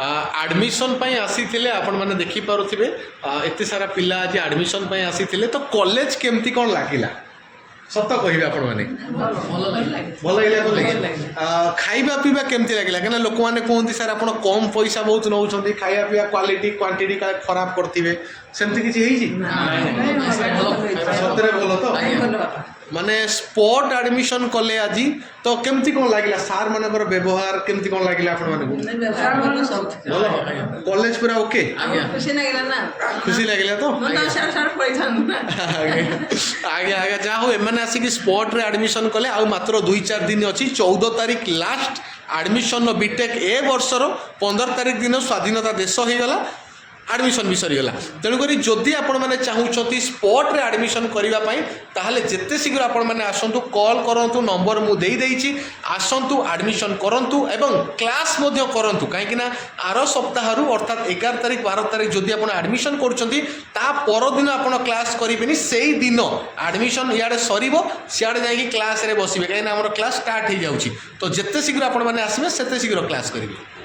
Admission आसी आपण मैंने देखिपे एत सारा पिला आज आडमिशन आसी तो कॉलेज केमती कौन लगिला सत कहे आपण मैंने भल लगे खाଇବା पीवा केमती लगे कहीं लोक मैंने कहते सर आप कम पैसा बहुत नौ खाଇବା पीवा क्वालिटी क्वांटिटी का खराब करते सेमती किसी सतरे भल तो माने स्पॉट एडमिशन कले आज तो केमती कौन लगे सार मानकर व्यवहार केमती कौन लगे आपण माने कॉलेज पूरा ओके खुशी लगे तो आगे आगे जहाँ हो एम आसिक स्पॉट रे एडमिशन कले आ मात्र 2-4 दिन अच्छी 14 तारीख लास्ट एडमिशन बीटेक ए वर्षर 15 तारीख दिन स्वाधीनता देश हो गला एडमिशन भी सरीगला तेणुक जदि आपण मैंने चाहूँगी स्पॉट रे एडमिशन करने जिते शीघ्र आपण मैंने आसतु कॉल करूँ नंबर मुझे आसतु एडमिशन करूँ एवं क्लास करूँ कहीं आर सप्ताह अर्थात 11 तारीख 12 तारीख जदि आप एडमिशन करदिन आप क्लास करेंगे से ही दिन एडमिशन इे सर सियाड़े जा क्लास रे बसवे कहीं क्लास स्टार्ट हो जाऊँगी तो जिते शीघ्र आपण मैंने आसवे से शीघ्र क्लास करेंगे।